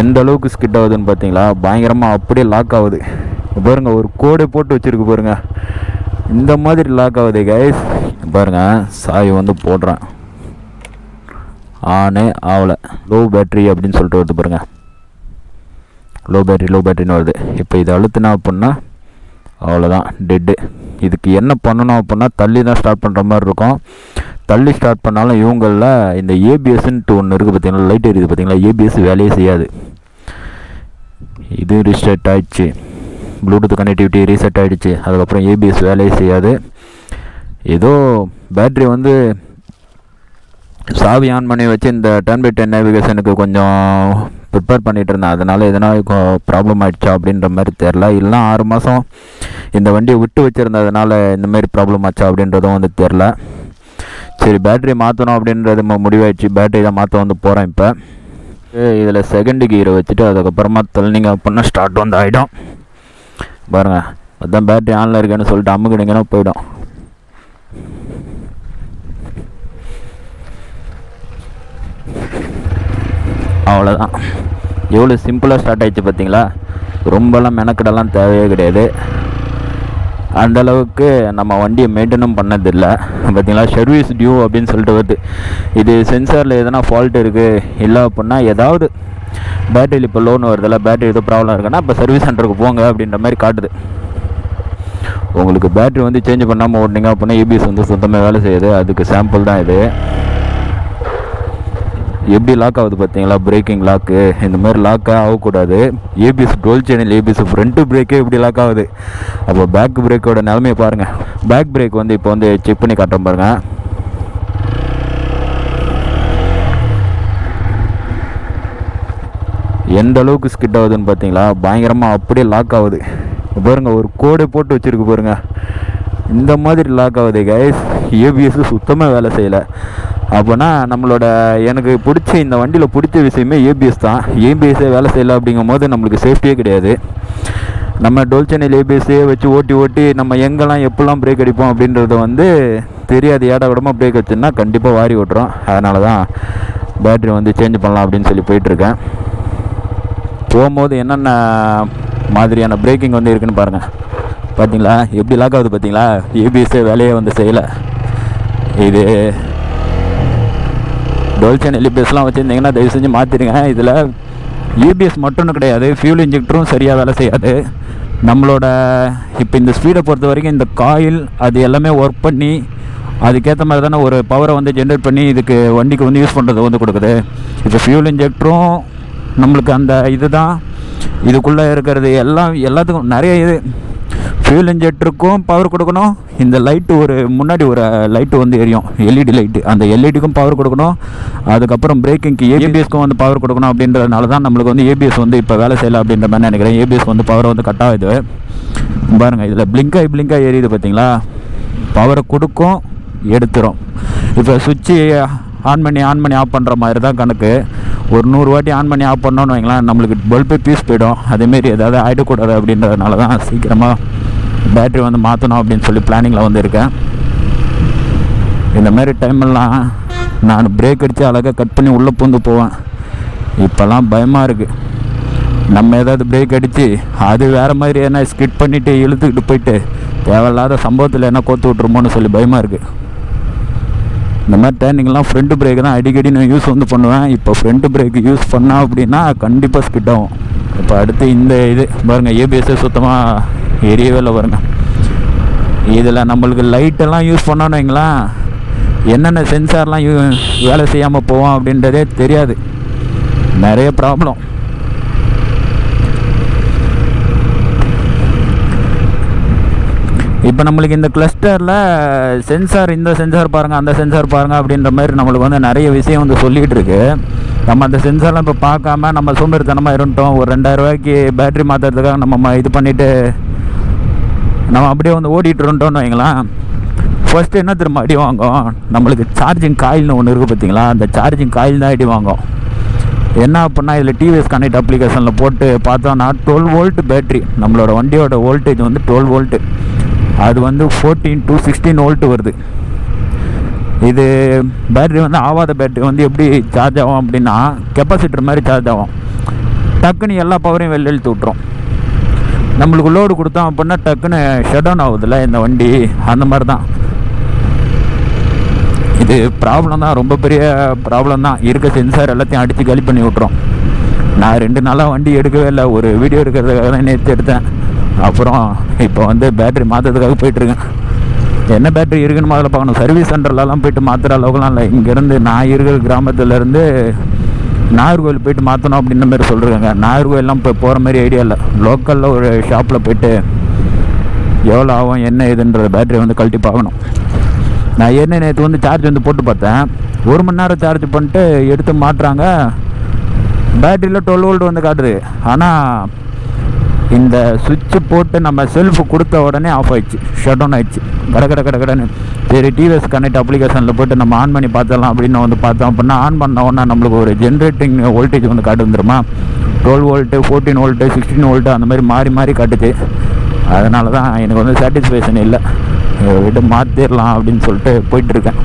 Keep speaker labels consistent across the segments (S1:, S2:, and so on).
S1: எந்த அளவுக்கு ஸ்கிட் ஆகுதுன்னு பார்த்தீங்களா? பயங்கரமாக அப்படியே லாக் ஆகுது பாருங்க. ஒரு கோடு போட்டு வச்சுருக்கு பாருங்க. இந்த மாதிரி லாக் ஆகுது கைஸ். பாருங்க சாய் வந்து போடுறேன், ஆனே ஆகலை. லோ பேட்ரி அப்படின்னு சொல்லிட்டு வருது பாருங்க. லோ பேட்ரின்னு வருது. இப்போ இதை அழுத்தினா அப்படின்னா அவ்வளோதான், டெட்டு. இதுக்கு என்ன பண்ணணும் அப்படின்னா தள்ளி தான் ஸ்டார்ட் பண்ணுற மாதிரி இருக்கும். தள்ளி ஸ்டார்ட் பண்ணாலும் இவங்களில் இந்த ஏபிஎஸ்ன்ட்டு ஒன்று இருக்குது பார்த்தீங்களா, லைட் எரியுது பார்த்தீங்களா, ஏபிஎஸ் வேலையே செய்யாது. இது ரீஸ்டார்ட் ஆகிடுச்சு, ப்ளூடூத் கனெக்டிவிட்டி ரீசெட் ஆகிடுச்சு. அதுக்கப்புறம் ஏபிஎஸ் வேலையே செய்யாது. ஏதோ பேட்ரி வந்து சாவி ஆன் பண்ணி வச்சு இந்த 10x10 நேவிகேஷனுக்கு கொஞ்சம் ப்ரிப்பேர் பண்ணிகிட்டு இருந்தேன். அதனால் எதனால் ப்ராப்ளம் ஆகிடுச்சா அப்படின்ற மாதிரி தெரில. இல்லைனா 6 மாதம் இந்த வண்டியை விட்டு வச்சுருந்ததுனால இந்தமாரி ப்ராப்ளம் ஆச்சா அப்படின்றதும் வந்து தெரில. சரி, பேட்ரி மாற்றணும் அப்படின்றது முடிவாயிடுச்சு. பேட்ரி தான் மாற்ற வந்து போகிறேன். இப்போ இதில் செகண்ட் கியரை வச்சுட்டு அதுக்கப்புறமா தள்ளிங்க அப்படின்னா ஸ்டார்ட் வந்து ஆகிடும் பாருங்கள். அதுதான் பேட்ரி ஆனில் இருக்கேன்னு சொல்லிட்டு அமுக்கிடுங்கன்னா போயிடும். அவ்வளோதான், எவ்வளோ சிம்பிளாக ஸ்டார்ட் ஆகிடுச்சு பார்த்தீங்களா? ரொம்பலாம் மெனக்கடெல்லாம் தேவையே கிடையாது. அந்தளவுக்கு நம்ம வண்டியை மெயின்டெனும் பண்ணதில்லை பார்த்தீங்களா. சர்வீஸ் டியூ அப்படின்னு சொல்லிட்டு வருது. இது சென்சாரில் எதனா ஃபால்ட் இருக்குது இல்லை அப்படின்னா ஏதாவது பேட்டரியில் இப்போ லோன் வருதில்ல, பேட்டரி ஏதோ ப்ராப்ளம் இருக்குன்னா இப்போ சர்வீஸ் சென்டருக்கு போங்க அப்படின்ற மாதிரி காட்டுது. உங்களுக்கு பேட்ரி வந்து சேஞ்ச் பண்ணாமல் ஓட்டினீங்க அப்படின்னா ஏபிஎஸ் வந்து சுத்தமாக வேலை செய்யுது. அதுக்கு சாம்பிள் தான் இது. எப்படி லாக் ஆகுது பார்த்தீங்களா? பிரேக்கிங் லாக்கு இந்த மாதிரி லாக்காக ஆகக்கூடாது. ABS dual channel ABS front பிரேக்கே எப்படி லாக் ஆகுது, அப்போ பேக் பிரேக்கோட நிலமையை பாருங்கள். பேக் பிரேக் வந்து இப்போ வந்து செக் பண்ணி காட்டுறேன் பாருங்கள். எந்த அளவுக்கு ஸ்கிட் ஆகுதுன்னு பார்த்தீங்களா? பயங்கரமாக அப்படியே லாக் ஆகுது பாருங்க. ஒரு கோடு போட்டு வச்சுருக்கு பாருங்க. இந்த மாதிரி லாக் ஆகுது கைஸ். ஏபிஎஸ் சுத்தமாக வேலை செய்யலை. அப்போனா நம்மளோட எனக்கு பிடிச்ச இந்த வண்டியில் பிடிச்ச விஷயமே ஏபிஎஸ் தான். ஏபிஎஸ்ஸே வேலை செய்யலை அப்படிங்கும் போது நம்மளுக்கு சேஃப்டியே கிடையாது. நம்ம டோல் சேனல் ஏபிஎஸ்ஸே வச்சு ஓட்டி நம்ம எங்கெல்லாம் எப்போல்லாம் பிரேக் அடிப்போம் அப்படின்றது வந்து தெரியாது. ஏடா கூடமாக பிரேக் வச்சுன்னா கண்டிப்பாக வாரி ஓட்டுறோம். அதனால தான் பேட்ரி வந்து சேஞ்ச் பண்ணலாம் அப்படின்னு சொல்லி போயிட்டுருக்கேன். போகும்போது என்னென்ன மாதிரியான பிரேக்கிங் வந்து இருக்குன்னு பாருங்கள். பார்த்தீங்களா எப்படி லாக் ஆகுது பார்த்தீங்களா? ஏபிஎஸ்ஸே வேலையே வந்து செய்யலை. இது டோல் சேனல் ஏபிஎஸ்லாம் வச்சுருந்தீங்கன்னா தயவு செஞ்சு மாற்றிடுங்க. இதில் ஏபிஎஸ் மட்டும் கிடையாது, ஃபியூல் இன்ஜெக்டரும் சரியாக வேலை செய்யாது. நம்மளோட இப்போ இந்த ஸ்பீடை பொறுத்த வரைக்கும் இந்த காயில் அது எல்லாமே ஒர்க் பண்ணி அதுக்கேற்ற மாதிரி தானே ஒரு பவரை வந்து ஜென்ரேட் பண்ணி இதுக்கு வண்டிக்கு வந்து யூஸ் பண்ணுறது வந்து கொடுக்குது. இப்போ ஃபியூல் இன்ஜெக்டரும் நம்மளுக்கு அந்த இது தான் இதுக்குள்ளே இருக்கிறது. எல்லாத்துக்கும் நிறைய இது. ஃபியூல் இன்ஜெக்டருக்கும் பவர் கொடுக்கணும். இந்த லைட்டு முன்னாடி ஒரு லைட்டு வந்து எரியும், எல்இடி லைட்டு. அந்த எல்இடிக்கும் பவர் கொடுக்கணும். அதுக்கப்புறம் பிரேக்கிங்க்கு ஏபிஎஸ்க்கும் வந்து பவர் கொடுக்கணும். அப்படின்றதுனால தான் நம்மளுக்கு வந்து ஏபிஎஸ் வந்து இப்போ வேலை செய்யலை அப்படின்ற மாதிரி நினைக்கிறேன். ஏபிஎஸ் வந்து பவரை வந்து கட் ஆகுது பாருங்கள். இதில் பிளிங்காக எரியுது பார்த்தீங்களா? பவரை கொடுக்கும், எடுத்துரும். இப்போ சுவிட்சு ஆன் பண்ணி ஆஃப் பண்ணுற மாதிரி தான் கணக்கு. ஒரு 100 வாட்டி ஆன் பண்ணி ஆஃப் பண்ணோன்னு வைங்களேன், நம்மளுக்கு பல்பே பீஸ் போயிடும். அதேமாரி ஏதாவது ஆகிடக்கூடாது அப்படின்றதுனால தான் சீக்கிரமாக பேட்ரி வந்து மாற்றணும் அப்படின்னு சொல்லி பிளானிங்கில் வந்து இருக்கேன். இந்தமாரி டைமெல்லாம் நான் பிரேக் அடித்து அழகாக கட் பண்ணி உள்ளே பூந்து போவேன். இப்போல்லாம் பயமாக இருக்குது. நம்ம ஏதாவது பிரேக் அடித்து அது வேறு மாதிரி என்ன ஸ்கிட் பண்ணிவிட்டு இழுத்துக்கிட்டு போயிட்டு தேவையில்லாத சம்பவத்தில் என்ன கோத்து விட்ருமோன்னு சொல்லி பயமாக இருக்குது. இந்த மாதிரி டேர்னிங்லாம் ஃப்ரண்ட் பிரேக் தான் அடிக்கடி நான் யூஸ் வந்து பண்ணுவேன். இப்போ ஃப்ரண்ட் பிரேக் யூஸ் பண்ணால் அப்படின்னா கண்டிப்பாக ஸ்கிட் ஆகும். இப்போ அடுத்து இந்த இது பாருங்கள், ஏபிஎஸ்ஸே சுத்தமாக எரியவே இல்லை பாருங்கள். இதில் நம்மளுக்கு லைட்டெல்லாம் யூஸ் பண்ணோன்னு வைங்களேன், என்னென்ன சென்சார்லாம் வேலை செய்யாமல் போவோம் அப்படின்றதே தெரியாது. நிறைய ப்ராப்ளம். இப்போ நம்மளுக்கு இந்த கிளஸ்டரில் சென்சார், இந்த சென்சார் பாருங்கள், அந்த சென்சார் பாருங்கள் அப்படின்ற மாதிரி நம்மளுக்கு வந்து நிறைய விஷயம் வந்து சொல்லிகிட்டு இருக்கு. நம்ம அந்த சென்சார்லாம் இப்போ பார்க்காம நம்ம சோம்பேறித்தனமாக இருந்துட்டோம். ஒரு 2000 ரூபாய்க்கு பேட்ரி மாற்றுறதுக்காக நம்ம இது பண்ணிவிட்டு நம்ம அப்படியே வந்து ஓடிட்டு இருந்தோம்னு வைங்களேன். ஃபஸ்ட்டு என்ன திரும்ப அடி வாங்கும், நம்மளுக்கு சார்ஜிங் காயில்னு ஒன்று இருக்குது பார்த்தீங்களா? அந்த சார்ஜிங் காயில் தான் அடி வாங்கும். என்ன அப்படின்னா இதில் டிவிஎஸ் கனெக்ட் அப்ளிகேஷனில் போட்டு பார்த்தோன்னா 12 வோல்ட் பேட்ரி. நம்மளோட வண்டியோட வோல்டேஜ் வந்து 12 வோல்ட்டு. அது வந்து 14 to 16 வோல்ட்டு வருது. இது பேட்ரி வந்து ஆகாத பேட்ரி வந்து எப்படி சார்ஜ் ஆகும் அப்படின்னா கெப்பாசிட்டர் மாதிரி சார்ஜ் ஆகும். டக்குன்னு எல்லா பவரையும் வெளில இழுத்து விட்ரும். நம்மளுக்கு லோடு கொடுத்தோம் அப்படின்னா டக்குன்னு ஷட் டவுன் ஆகுதுல்ல இந்த வண்டி, அந்த மாதிரி தான் இது. ப்ராப்ளம் தான், ரொம்ப பெரிய ப்ராப்ளம் தான். இருக்க சென்சார் எல்லாத்தையும் அடித்து காலி பண்ணி விட்றோம். நான் 2 நாளாக வண்டி எடுக்கவே இல்லை, ஒரு வீடியோ எடுக்கிறதுக்காக தான் நேற்று எடுத்தேன். அப்புறம் இப்போ வந்து பேட்ரி மாற்றுறதுக்காக போயிட்டுருக்கேன். என்ன பேட்ரி இருக்குன்னு முதல்ல பார்க்கணும். சர்வீஸ் சென்டர்லலாம் போய்ட்டு மாற்றுற அளவுக்குலாம் இல்லை. இங்கேருந்து நான் இருக்கிற கிராமத்துலேருந்து நாகர்கோவில் போய்ட்டு மாற்றணும் அப்படின்ற மாதிரி சொல்கிறாங்க. நாகர்கோவில்லாம் இப்போ போகிற மாதிரி ஐடியா இல்லை. லோக்கலில் ஒரு ஷாப்பில் போய்ட்டு எவ்வளோ ஆகும் என்ன இதுன்ற பேட்டரி வந்து கழட்டி பார்க்கணும். நான் என்ன நேற்று வந்து சார்ஜ் வந்து போட்டு பார்த்தேன். 1 மணி நேரம் சார்ஜ் பண்ணிட்டு எடுத்து மாட்டுறாங்க. பேட்டரியில் 12 வோல்ட் வந்து காட்டுது. ஆனால் இந்த சுவிட்சு போட்டு நம்ம செல்ஃபு கொடுத்த உடனே ஆஃப் ஆயிடுச்சு, ஷட் டவுன் ஆயிடுச்சு கடன்னு. சரி டிவிஎஸ் கனெக்ட் அப்ளிகேஷனில் போய்ட்டு நம்ம ஆன் பண்ணி பார்த்தலாம் அப்படின்னு வந்து பார்த்தோம் அப்படின்னா, ஆன் பண்ண உடனே நம்மளுக்கு ஒரு ஜென்ரேட்டிங் வோல்டேஜ் வந்து காட்டு வந்துருமா. 12 வோல்ட்டு 14 வோல்ட்டு 16 வோல்ட்டு அந்த மாதிரி மாறி மாறி காட்டுச்சு. அதனால தான் எனக்கு வந்து சாட்டிஸ்ஃபேக்ஷன் இல்லை, விட்டு மாற்றிடலாம் அப்படின்னு சொல்லிட்டு போயிட்டுருக்கேன்.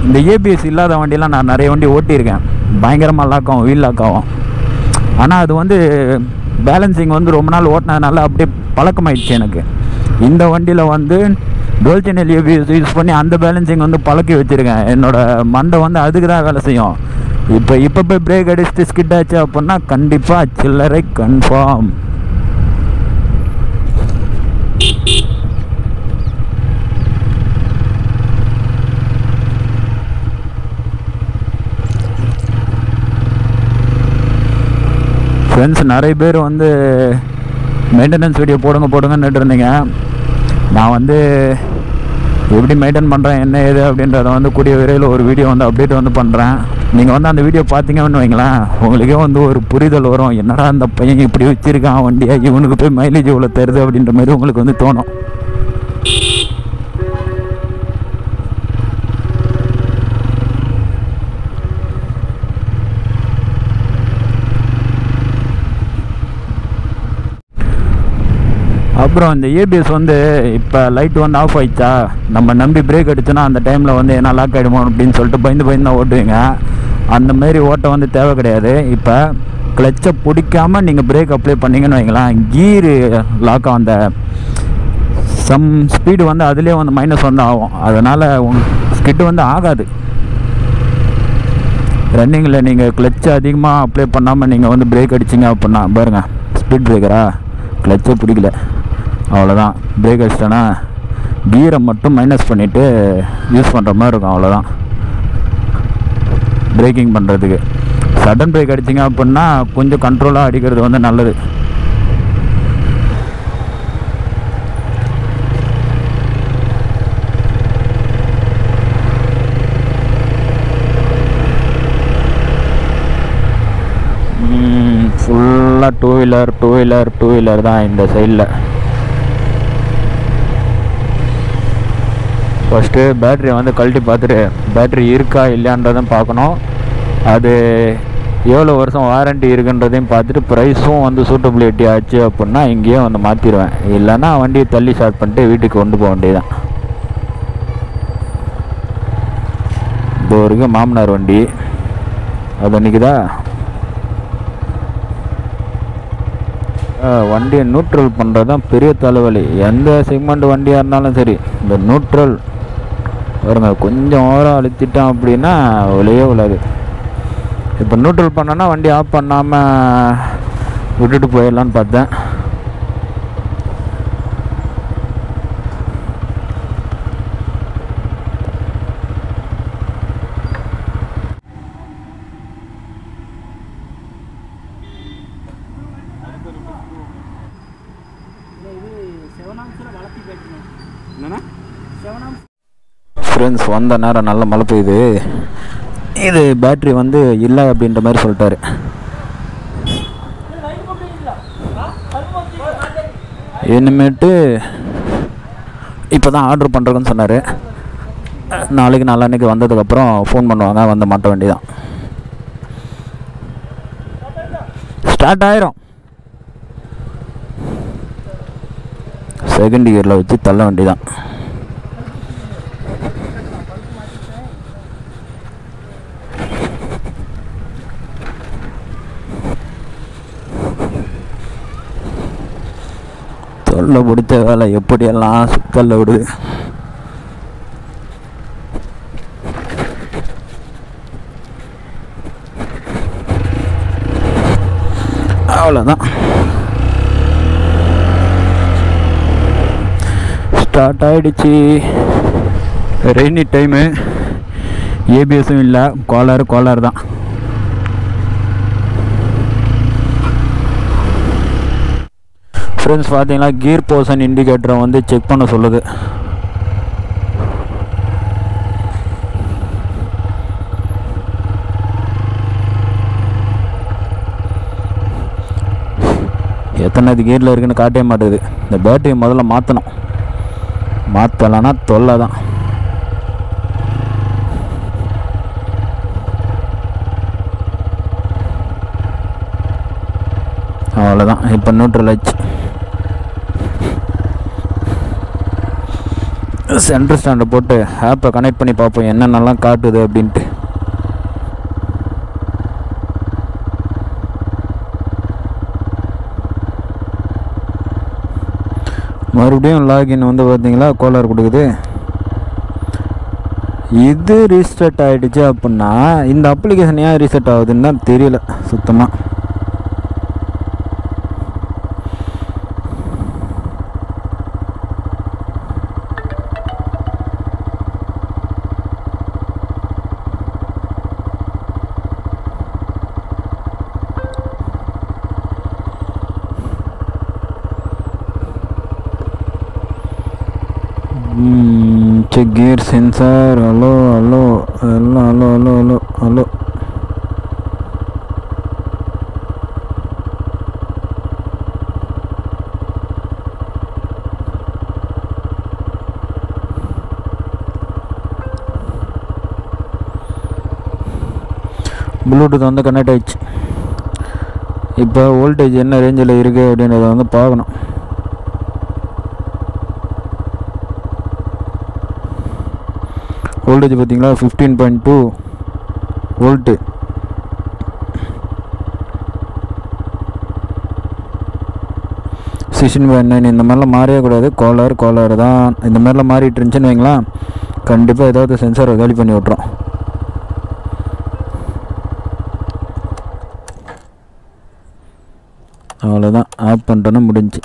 S1: இந்த ஏபிஎஸ் இல்லாத வண்டியெலாம் நான் நிறைய வண்டி ஓட்டியிருக்கேன். பயங்கரமாக லாக் ஆகும், வீல் லாக் ஆகும். ஆனால் அது வந்து பேலன்சிங் வந்து ரொம்ப நாள் ஓட்டினதுனால அப்படியே பழக்கமாயிடுச்சு எனக்கு. இந்த வண்டியில் வந்து டுவல் சேனல் ஏபிஎஸ் யூஸ் பண்ணி அந்த பேலன்சிங் வந்து பழக்கி வச்சுருக்கேன். என்னோடய மண்டை வந்து அதுக்கு தான் வேலை செய்யும். இப்போ போய் பிரேக் அடிச்சுட்டு ஸ்கிட் ஆச்சு அப்படின்னா கண்டிப்பாக சில்லறை கன்ஃபார்ம். ஃப்ரெண்ட்ஸ் நிறைய பேர் வந்து மெயின்டெனன்ஸ் வீடியோ போடுங்கன்னு இருந்தீங்க. நான் வந்து எப்படி மெயின்டைன் பண்ணுறேன் என்ன ஏது அப்படின்றத வந்து கூடிய விரைவில் ஒரு வீடியோ வந்து அப்டேட் வந்து பண்ணுறேன். நீங்கள் வந்து அந்த வீடியோ பார்த்தீங்கன்னு வைங்களேன், உங்களுக்கே வந்து ஒரு புரிதல் வரும். என்னடா அந்த பையன் இப்படி வச்சுருக்கான் வண்டியா, இவனுக்கு போய் மைலேஜ் இவ்வளோ தருது அப்படின்ற மாதிரி உங்களுக்கு வந்து தோணும். அப்புறம் இந்த ஏபிஎஸ் வந்து இப்போ லைட் வந்து ஆஃப் ஆயிடுச்சா, நம்ம நம்பி பிரேக் அடிச்சோன்னா அந்த டைமில் வந்து என்ன லாக் ஆகிடுமோ அப்படின்னு சொல்லிட்டு பயந்து தான் ஓட்டுவீங்க. அந்த மாதிரி ஓட்ட வந்து தேவை கிடையாது. இப்போ கிளச்சை பிடிக்காமல் நீங்கள் பிரேக் அப்ளை பண்ணிங்கன்னு வைங்களேன், கீரு லாக் ஆகும். அந்த சம் ஸ்பீடு வந்து அதுலேயே வந்து மைனஸ் வந்து ஆகும். அதனால் ஸ்கிட்டு வந்து ஆகாது. ரன்னிங்கில் நீங்கள் கிளச்சை அதிகமாக அப்ளை பண்ணாமல் நீங்கள் வந்து பிரேக் அடிச்சிங்க அப்படின்னா பாருங்கள், ஸ்பீட் பிரேக்கரா கிளச்சை பிடிக்கல, அவ்வளோதான். பிரேக் அடிச்சிட்டேன்னா கீரை மட்டும் மைனஸ் பண்ணிவிட்டு யூஸ் பண்ணுற மாதிரி இருக்கும், அவ்வளோதான். பிரேக்கிங் பண்ணுறதுக்கு சடன் பிரேக் அடிச்சிங்க அப்படின்னா கொஞ்சம் கண்ட்ரோலாக அடிக்கிறது வந்து நல்லது. ஃபுல்லாக டூ வீலர் தான் இந்த சைடில். ஃபஸ்ட்டு பேட்ரியை வந்து கழட்டி பார்த்துட்டு பேட்ரி இருக்கா இல்லையான்றதும் பார்க்கணும். அது எவ்வளோ வருஷம் வாரண்ட்டி இருக்குன்றதையும் பார்த்துட்டு ப்ரைஸும் வந்து சூட்டபிலிட்டி ஆச்சு அப்படின்னா இங்கேயே வந்து மாற்றிடுவேன். இல்லைன்னா வண்டியை தள்ளி ஸ்டார்ட் பண்ணிட்டு வீட்டுக்கு கொண்டு போக வேண்டியதான். இது வரைக்கும் மாமனார் வண்டி அது அன்றைக்கிதா. வண்டியை நியூட்ரல் பண்ணுறது தான் பெரிய தலைவலி. எந்த செக்மெண்ட் வண்டியாக இருந்தாலும் சரி, இந்த நியூட்ரல் வருங்க கொஞ்சம் ஓரம் அழுத்திட்டோம் அப்படின்னா ஒலையே விழாது. இப்போ நியூட்ரல் பண்ணோன்னா வண்டி ஆஃப் பண்ணாமல் விட்டுட்டு போயிடலான்னு பார்த்தேன். ஃப்ரெண்ட்ஸ் வந்த நேரம் நல்ல மழை பெய்யுது. இது பேட்ரி வந்து இல்லை அப்படின்ற மாதிரி சொல்லிட்டாரு. இனிமேட்டு இப்போ தான் ஆர்டர் பண்ணுறதுன்னு சொன்னார். நாளைக்கு நாளான்னைக்கு வந்ததுக்கப்புறம் ஃபோன் பண்ணுவாங்க, வந்து மாட்ட வேண்டியதான். ஸ்டார்ட் ஆயிரும். செகண்ட் கியரில் வச்சு தள்ள வேண்டியதான். தொல்லை பிடிச்ச வேலை எப்படியெல்லாம் சுத்தல்ல விடுது. அவ்வளோதான். ஸ்டார்ட் ஆகிடுச்சு. ரெய்னி டைமு, ஏபிஎஸும் இல்லை, கோளாறு தான். ஃப்ரெண்ட்ஸ் பார்த்தீங்கன்னா கியர் போர்ஷன் இண்டிகேட்டரை வந்து செக் பண்ண சொல்லுது. எத்தனை கியரில் இருக்குன்னு காட்டவே மாட்டேது. இந்த பேட்டரியை முதல்ல மாற்றணும், மாற்றலைன்னா தொல்லை தான். அவ்வளோதான். இப்போ நியூட்ரல் ஆச்சு. சென்டர் ஸ்டாண்டை போட்டு ஆப்பை கனெக்ட் பண்ணி பார்ப்போம் என்னென்னலாம் காட்டுது அப்படின்ட்டு. மறுபடியும் லாகின் வந்து பார்த்தீங்களா கோளாறு கொடுக்குது. இது ரீஸ்டார்ட் ஆகிடுச்சு அப்படின்னா இந்த அப்ளிகேஷன் ஏன் ரீசெட் ஆகுதுன்னு தான் தெரியல சுத்தமாக. Check gear sensor. ஹலோ எல்லாம் ஹலோ. ப்ளூடூத் வந்து கனெக்ட் ஆகிடுச்சு. இப்போ வோல்டேஜ் என்ன ரேஞ்சில் இருக்குது அப்படின்றத வந்து பார்க்கணும். வோல்டேஜ் பார்த்தீங்களா 15.2 வோல்ட்டு. சிஷன் 9 இந்த மாதிரிலாம் மாறவே கூடாது. கோளாறு தான். இந்த மாதிரிலாம் மாறிட்டு இருந்துச்சுன்னு வைங்களா, கண்டிப்பாக ஏதாவது சென்சாரை காலி பண்ணி விட்றோம். அவ்வளோதான், ஆஃப் பண்ணிட்டோன்னா முடிஞ்சு.